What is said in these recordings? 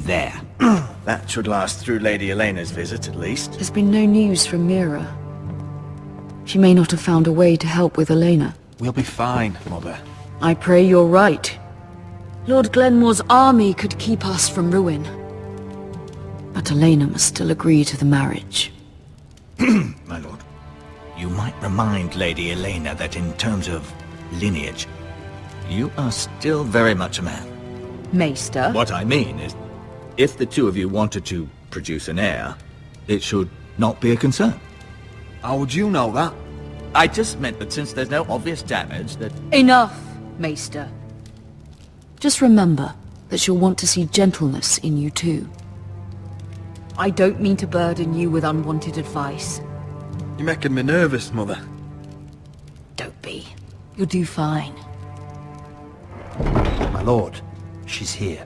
there. That should last through Lady Elena's visit, at least. There's been no news from Mira. She may not have found a way to help with Elena. We'll be fine, Mother. I pray you're right. Lord Glenmore's army could keep us from ruin. But Elena must still agree to the marriage. My lord, you might remind Lady Elena that in terms of lineage, you are still very much a man. Maester? What I mean is, if the two of you wanted to produce an heir, it should not be a concern. How would you know that? I just meant that since there's no obvious damage, that... Enough, Maester. Just remember that she'll want to see gentleness in you too. I don't mean to burden you with unwanted advice. You're making me nervous, Mother. Don't be. You'll do fine. My lord, she's here.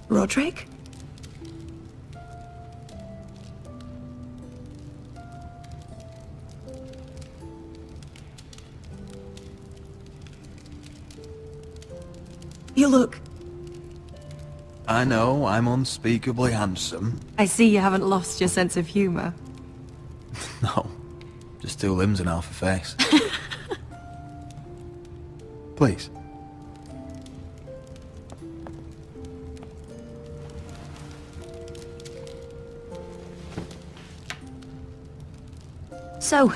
Roderick? You look... I know, I'm unspeakably handsome. I see you haven't lost your sense of humor. No, just two limbs and half a face. Please. So,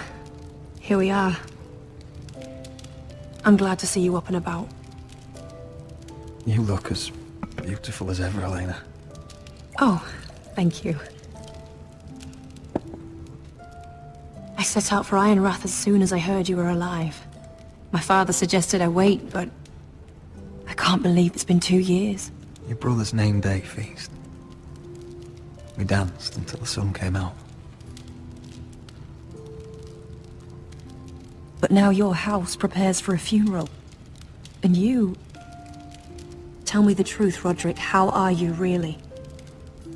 here we are. I'm glad to see you up and about. You look as beautiful as ever, Elena. Oh, thank you. I set out for Ironrath as soon as I heard you were alive. My father suggested I wait, but I can't believe it's been 2 years. Your brother's name day feast. We danced until the sun came out. But now your house prepares for a funeral. And you... Tell me the truth, Roderick. How are you, really?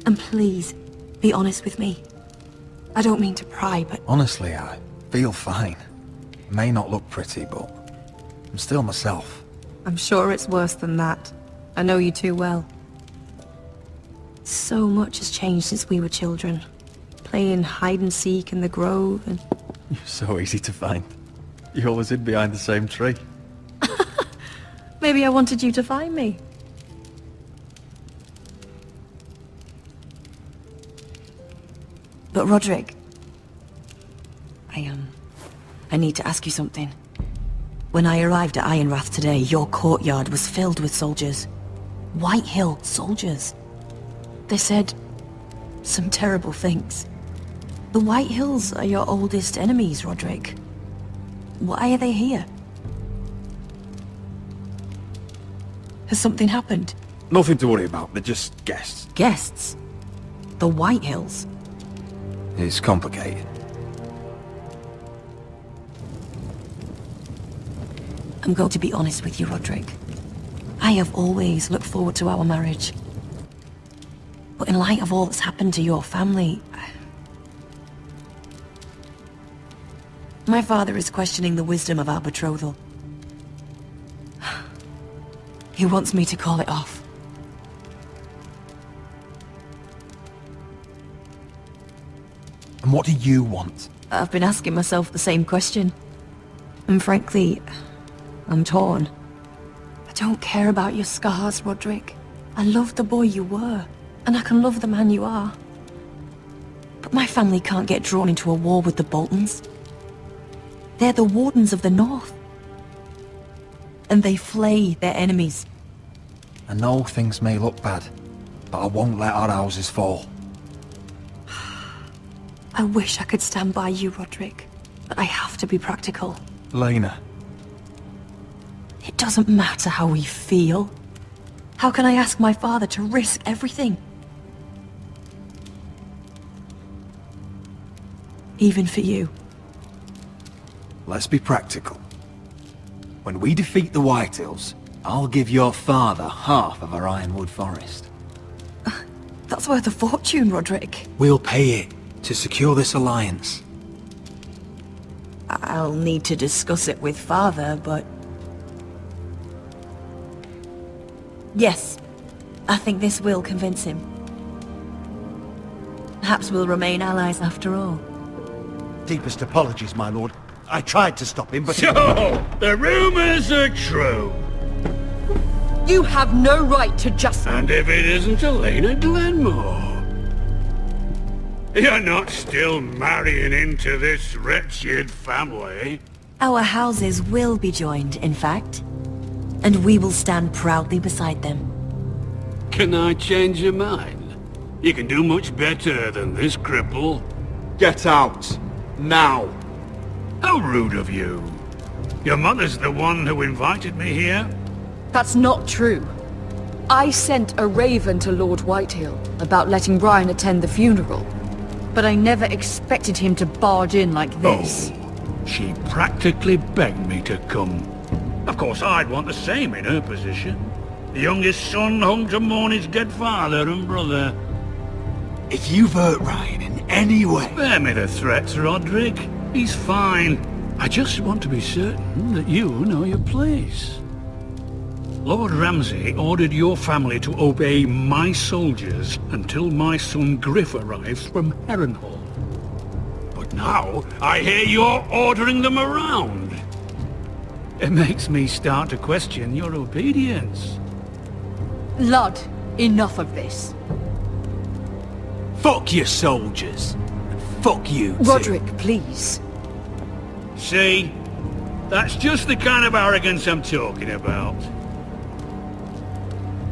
And please, be honest with me. I don't mean to pry, but... Honestly, I feel fine. May not look pretty, but I'm still myself. I'm sure it's worse than that. I know you too well. So much has changed since we were children. Playing hide-and-seek in the grove and... You're so easy to find. You always hid behind the same tree. Maybe I wanted you to find me. But Roderick... I need to ask you something. When I arrived at Ironrath today, your courtyard was filled with soldiers. White Hill soldiers. They said some terrible things. The White Hills are your oldest enemies, Roderick. Why are they here? Has something happened? Nothing to worry about, they're just guests. Guests? The White Hills? It's complicated. I'm going to be honest with you, Roderick. I have always looked forward to our marriage. But in light of all that's happened to your family... My father is questioning the wisdom of our betrothal. He wants me to call it off. And what do you want? I've been asking myself the same question. And frankly, I'm torn. I don't care about your scars, Roderick. I love the boy you were, and I can love the man you are. But my family can't get drawn into a war with the Boltons. They're the Wardens of the North. And they flay their enemies. I know things may look bad, but I won't let our houses fall. I wish I could stand by you, Roderick, but I have to be practical. Lena. It doesn't matter how we feel. How can I ask my father to risk everything? Even for you. Let's be practical. When we defeat the Whitehills, I'll give your father half of our Ironwood Forest. That's worth a fortune, Roderick. We'll pay it to secure this alliance. I'll need to discuss it with Father, but... Yes, I think this will convince him. Perhaps we'll remain allies after all. Deepest apologies, my lord. I tried to stop him, but... So, the rumors are true. You have no right to just... And if it isn't Elena Glenmore? You're not still marrying into this wretched family? Our houses will be joined, in fact. And we will stand proudly beside them. Can I change your mind? You can do much better than this cripple. Get out! Now! How rude of you. Your mother's the one who invited me here? That's not true. I sent a raven to Lord Whitehill about letting Ryan attend the funeral. But I never expected him to barge in like this. Oh, she practically begged me to come. Of course, I'd want the same in her position. The youngest son home to mourn his dead father and brother. If you've hurt Ryan in any way... Spare me the threats, Roderick. He's fine. I just want to be certain that you know your place. Lord Ramsay ordered your family to obey my soldiers until my son Griff arrives from Harrenhal. But now, I hear you're ordering them around. It makes me start to question your obedience. Lud, enough of this. Fuck your soldiers. And fuck you, too. Roderick, please. See? That's just the kind of arrogance I'm talking about.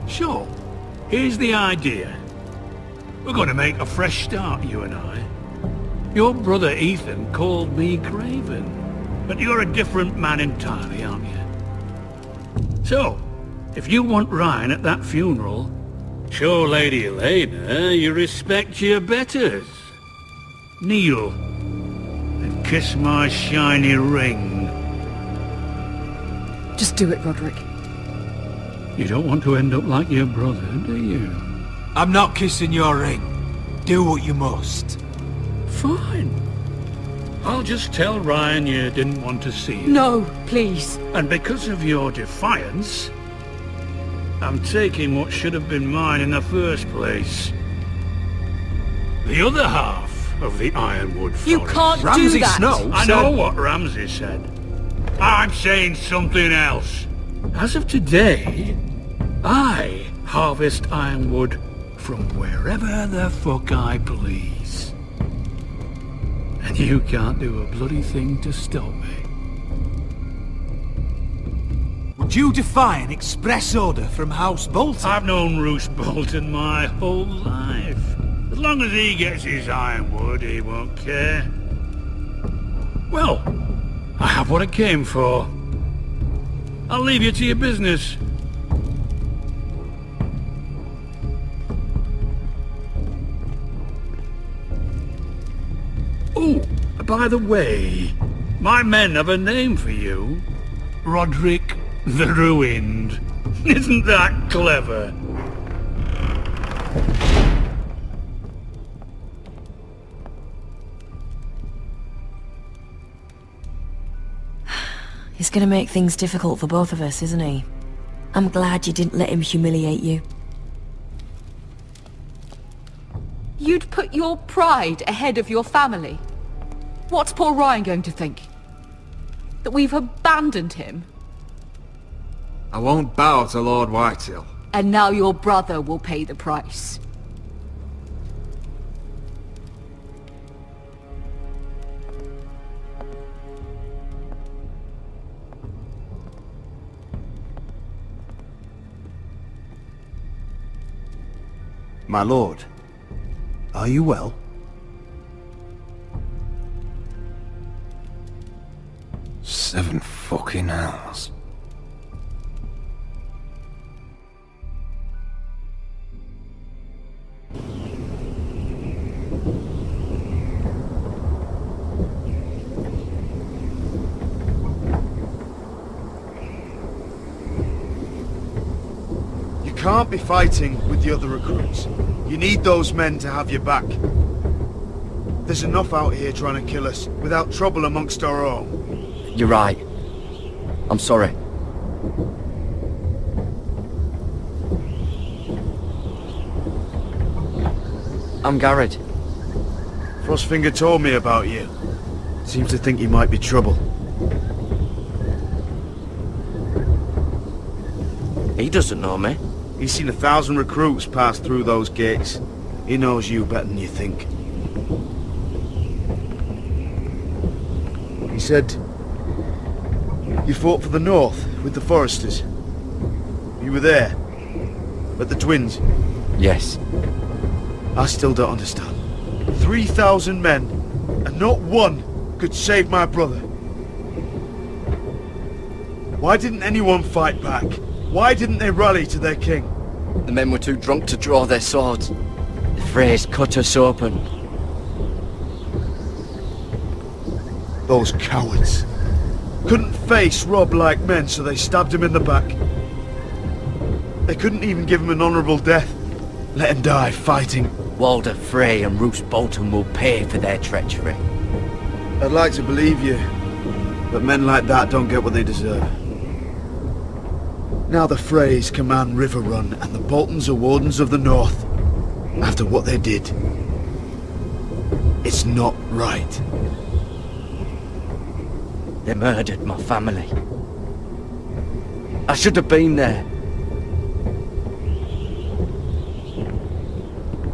Sure, here's the idea. We're going to make a fresh start, you and I. Your brother Ethan called me Craven, but you're a different man entirely, aren't you? So, if you want Ryan at that funeral, show Lady Elena you respect your betters. Kneel and kiss my shiny ring. Just do it, Roderick. You don't want to end up like your brother, do you? I'm not kissing your ring. Do what you must. Fine. I'll just tell Ryan you didn't want to see him. No, please. And because of your defiance, I'm taking what should have been mine in the first place. The other half of the Ironwood Forest. You can't do Ramsay that. Snow I said... know what Ramsay said. I'm saying something else. As of today, I harvest ironwood from wherever the fuck I please. And you can't do a bloody thing to stop me. Would you defy an express order from House Bolton? I've known Roose Bolton my whole life. As long as he gets his ironwood, he won't care. Well, I have what I came for. I'll leave you to your business. Oh, by the way, my men have a name for you. Roderick the Ruined. Isn't that clever? He's gonna make things difficult for both of us, isn't he? I'm glad you didn't let him humiliate you. You'd put your pride ahead of your family. What's poor Ryan going to think? That we've abandoned him? I won't bow to Lord Whitehill. And now your brother will pay the price. My lord, are you well? Seven fucking hours. You can't be fighting with the other recruits. You need those men to have your back. There's enough out here trying to kill us, without trouble amongst our own. You're right. I'm sorry. I'm Garrett. Frostfinger told me about you. Seems to think you might be trouble. He doesn't know me. He's seen 1,000 recruits pass through those gates. He knows you better than you think. He said you fought for the North with the Foresters. You were there, but the twins. Yes. I still don't understand. 3,000 men, and not one could save my brother. Why didn't anyone fight back? Why didn't they rally to their king? The men were too drunk to draw their swords. The Freys cut us open. Those cowards. Couldn't face Rob like men, so they stabbed him in the back. They couldn't even give him an honourable death. Let him die fighting. Walder Frey and Roose Bolton will pay for their treachery. I'd like to believe you, but men like that don't get what they deserve. Now the Freys command River Run, and the Boltons are Wardens of the North. After what they did. It's not right. They murdered my family. I should have been there.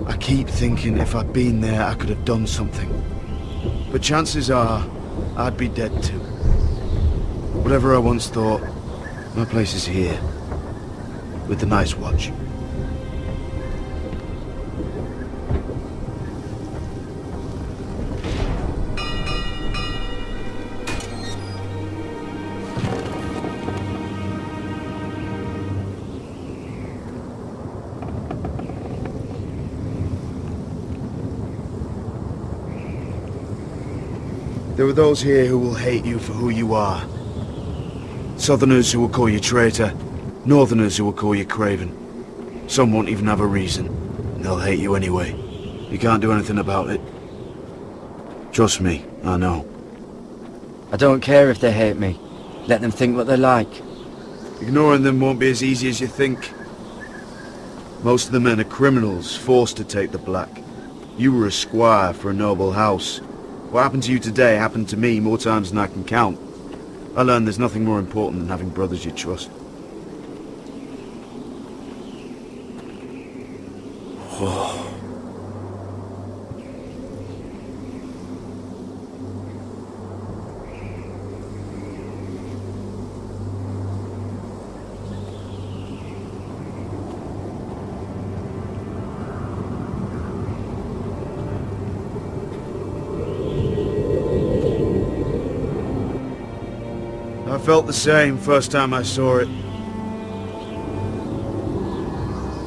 I keep thinking if I'd been there I could have done something. But chances are, I'd be dead too. Whatever I once thought, my place is here. With the Night's Watch. There are those here who will hate you for who you are. Southerners who will call you traitor. Northerners who will call you craven. Some won't even have a reason. And they'll hate you anyway. You can't do anything about it. Trust me, I know. I don't care if they hate me. Let them think what they like. Ignoring them won't be as easy as you think. Most of the men are criminals, forced to take the black. You were a squire for a noble house. What happened to you today happened to me more times than I can count. I learned there's nothing more important than having brothers you trust. I felt the same first time I saw it.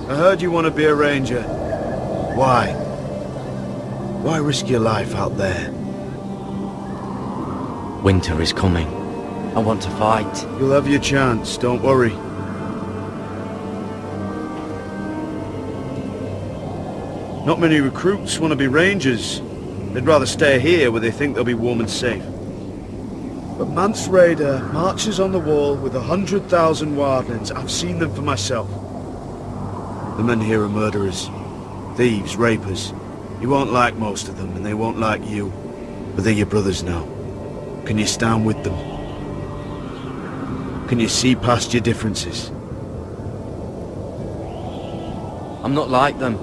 I heard you want to be a ranger. Why? Why risk your life out there? Winter is coming. I want to fight. You'll have your chance, don't worry. Not many recruits want to be rangers. They'd rather stay here where they think they'll be warm and safe. But Mance Raider marches on the wall with 100,000 wildlings. I've seen them for myself. The men here are murderers. Thieves, rapers. You won't like most of them, and they won't like you. But they're your brothers now. Can you stand with them? Can you see past your differences? I'm not like them.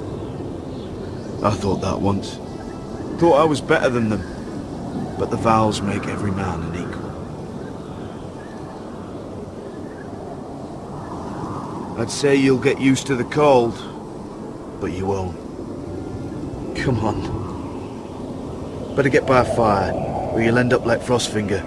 I thought that once. Thought I was better than them. But the vows make every man an equal. I'd say you'll get used to the cold, but you won't. Come on. Better get by a fire, or you'll end up like Frostfinger.